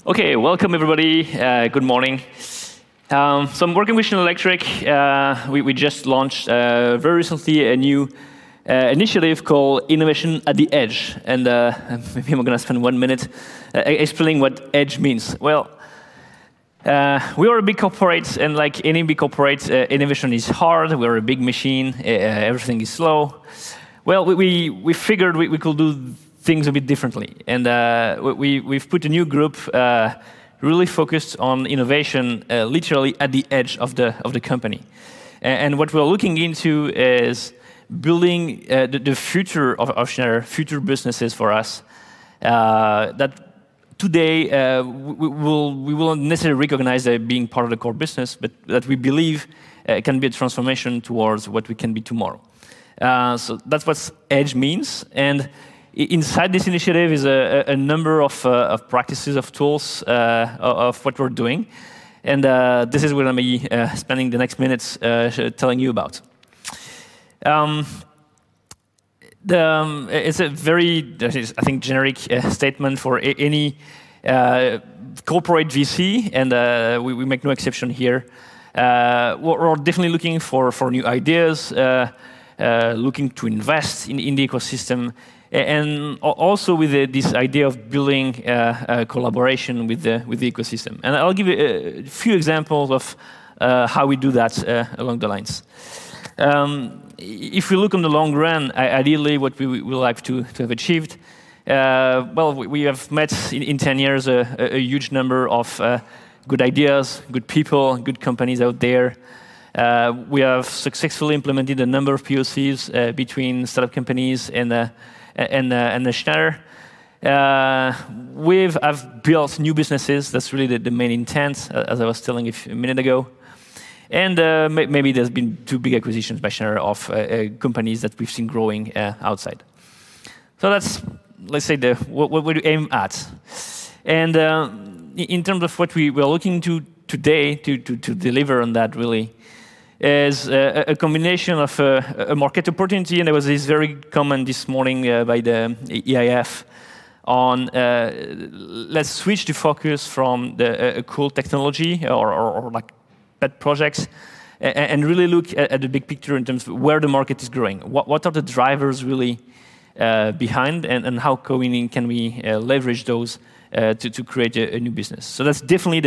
Okay, welcome everybody. Good morning. So I'm working with Schneider Electric. We just launched very recently a new initiative called Innovation at the Edge. And maybe I'm going to spend 1 minute explaining what edge means. Well, we are a big corporate, and like any big corporate, innovation is hard. We're a big machine. Everything is slow. Well, we figured we could do things a bit differently. And we've put a new group really focused on innovation, literally at the edge of the company. And what we're looking into is building the future of Schneider, future businesses for us, that today we will not necessarily recognize as being part of the core business, but that we believe can be a transformation towards what we can be tomorrow. So that's what edge means. And inside this initiative is a number of practices, of tools, of what we're doing. And this is what I'm going to be spending the next minutes telling you about. It's a very, I think, generic statement for any corporate VC, and we make no exception here. We're definitely looking for new ideas, looking to invest in the ecosystem, and also with this idea of building a collaboration with the ecosystem. And I'll give you a few examples of how we do that along the lines. If we look on the long run, ideally what we would like to have achieved, well, we have met in 10 years a huge number of good ideas, good people, good companies out there. We have successfully implemented a number of POCs between startup companies and the Schneider. I've built new businesses. That's really the main intent, as I was telling you a minute ago. And maybe there's been 2 big acquisitions by Schneider of companies that we've seen growing outside. So that's, let's say, what we aim at. And in terms of what we are looking to today to deliver on that, really, is a combination of a market opportunity, and there was this very comment this morning by the EIF on let's switch the focus from the cool technology or like pet projects and really look at the big picture in terms of where the market is growing. What are the drivers really behind, and how can we leverage those to create a new business? So that's definitely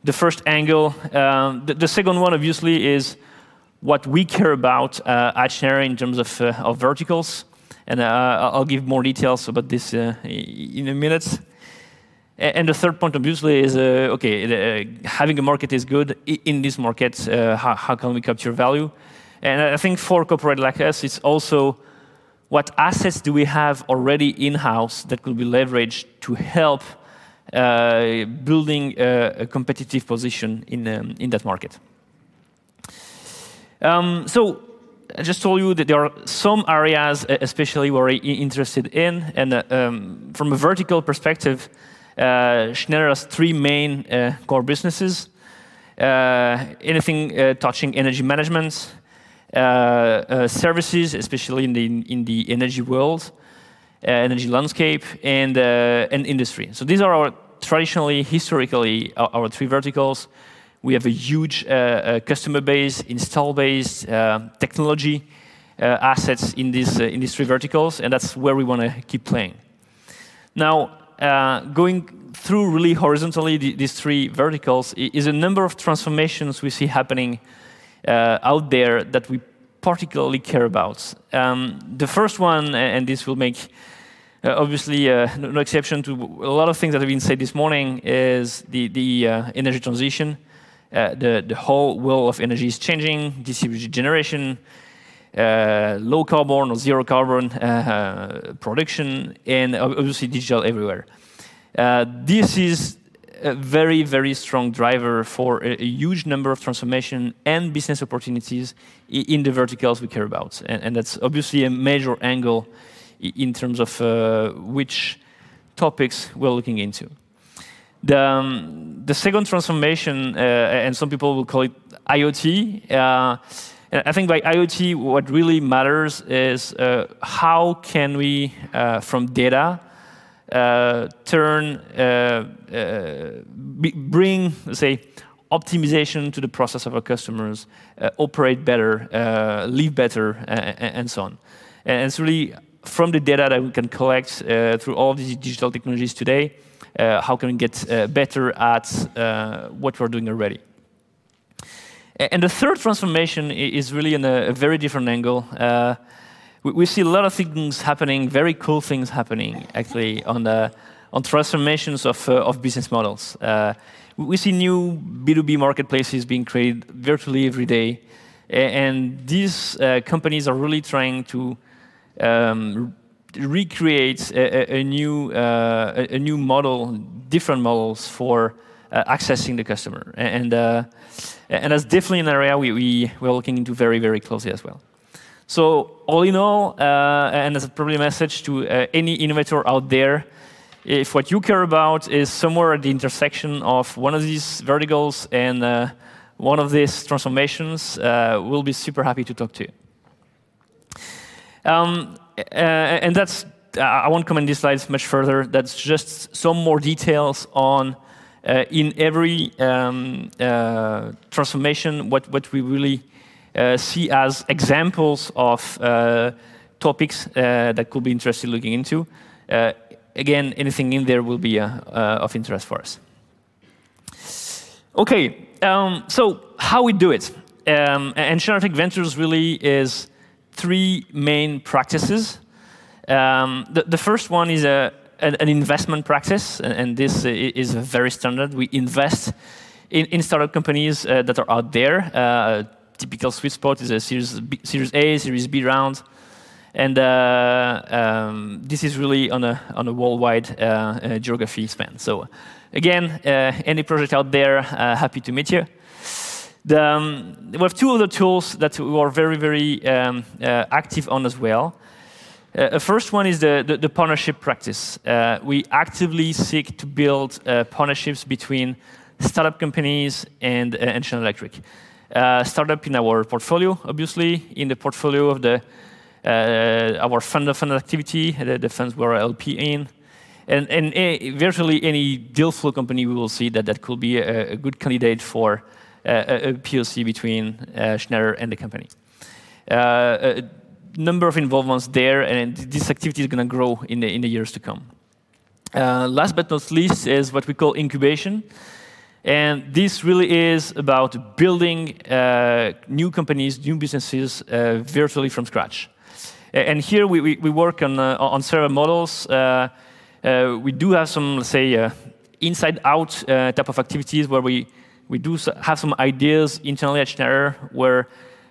the first angle. The second one, obviously, is what we care about at Schneider in terms of verticals. And I'll give more details about this in a minute. And the third point, obviously, is having a market is good. In this market, how can we capture value? And I think for a corporate like us, it's also what assets do we have already in-house that could be leveraged to help building a competitive position in that market. So I just told you that there are some areas especially we're interested in, and from a vertical perspective, Schneider has 3 main core businesses. Anything touching energy management, services, especially in the energy world, energy landscape, and industry. So these are traditionally, historically, our 3 verticals. We have a huge customer base, install base, technology assets in these 3 verticals, and that's where we want to keep playing. Now, going through really horizontally these 3 verticals is a number of transformations we see happening out there that we particularly care about. The first one, and this will make obviously no exception to a lot of things that have been said this morning, is the energy transition. The whole world of energy is changing, distributed generation, low carbon or zero carbon production, and obviously digital everywhere. This is a very, very strong driver for a huge number of transformation and business opportunities in the verticals we care about. And that's obviously a major angle in terms of which topics we're looking into. The second transformation, and some people will call it IoT. I think by IoT, what really matters is how can we, from data, bring, let's say, optimization to the process of our customers, operate better, live better, and so on. And it's really from the data that we can collect through all these digital technologies today, how can we get better at what we're doing already. And the third transformation is really in a very different angle. We see a lot of things happening, very cool things happening, actually, on transformations of business models. We see new B2B marketplaces being created virtually every day. And these companies are really trying to recreate a new model, different models for accessing the customer. And that's definitely an area we're looking into very, very closely as well. So all in all, and that's probably a message to any innovator out there, if what you care about is somewhere at the intersection of one of these verticals and one of these transformations, we'll be super happy to talk to you. And that's, I won't comment these slides much further. That's just some more details on, in every transformation, what we really see as examples of topics that could be interesting looking into. Again, anything in there will be of interest for us. Okay, so how we do it. And Schneider Ventures really is three main practices. The first one is an investment practice, and this is very standard. We invest in startup companies that are out there. Typical sweet spot is a Series A, Series B round. And this is really on a worldwide geography span. So again, any project out there, happy to meet you. We have two other tools that we are very, very active on as well. First one is the partnership practice. We actively seek to build partnerships between startup companies and Schneider Electric. Startup in our portfolio, obviously, in the portfolio of our fund activity, the funds we're LP in, and virtually any deal flow company we will see that could be a good candidate for a POC between Schneider and the company. A number of involvements there, and this activity is going to grow in the years to come. Last but not least is what we call incubation. And this really is about building new companies, new businesses virtually from scratch. And here we work on several models. We do have some, let's say, inside-out type of activities where we do have some ideas internally at Schneider where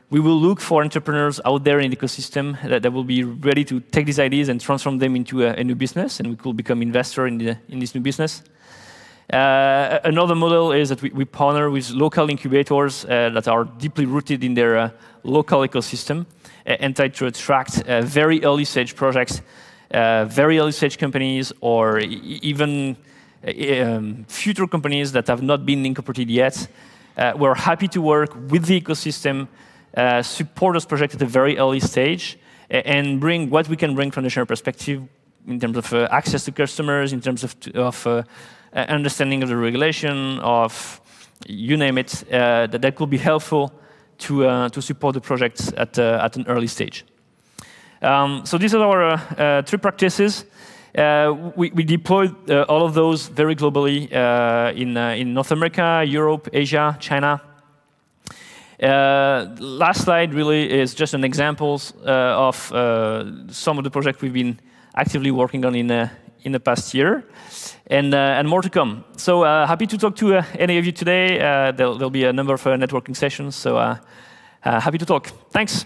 we will look for entrepreneurs out there in the ecosystem that will be ready to take these ideas and transform them into a new business, and we could become investor in this new business. Another model is that we partner with local incubators that are deeply rooted in their local ecosystem and try to attract very early stage projects, very early stage companies, or even future companies that have not been incorporated yet. We're happy to work with the ecosystem, support those projects at a very early stage, and bring what we can bring from the Schneider perspective in terms of access to customers, in terms of understanding of the regulation, of you name it, that could be helpful to support the projects at an early stage. So these are our three practices. We deployed all of those very globally in North America, Europe, Asia, China. Last slide really is just an examples of some of the projects we've been actively working on in the past year, and more to come. So happy to talk to any of you today. There'll be a number of networking sessions, so happy to talk. Thanks.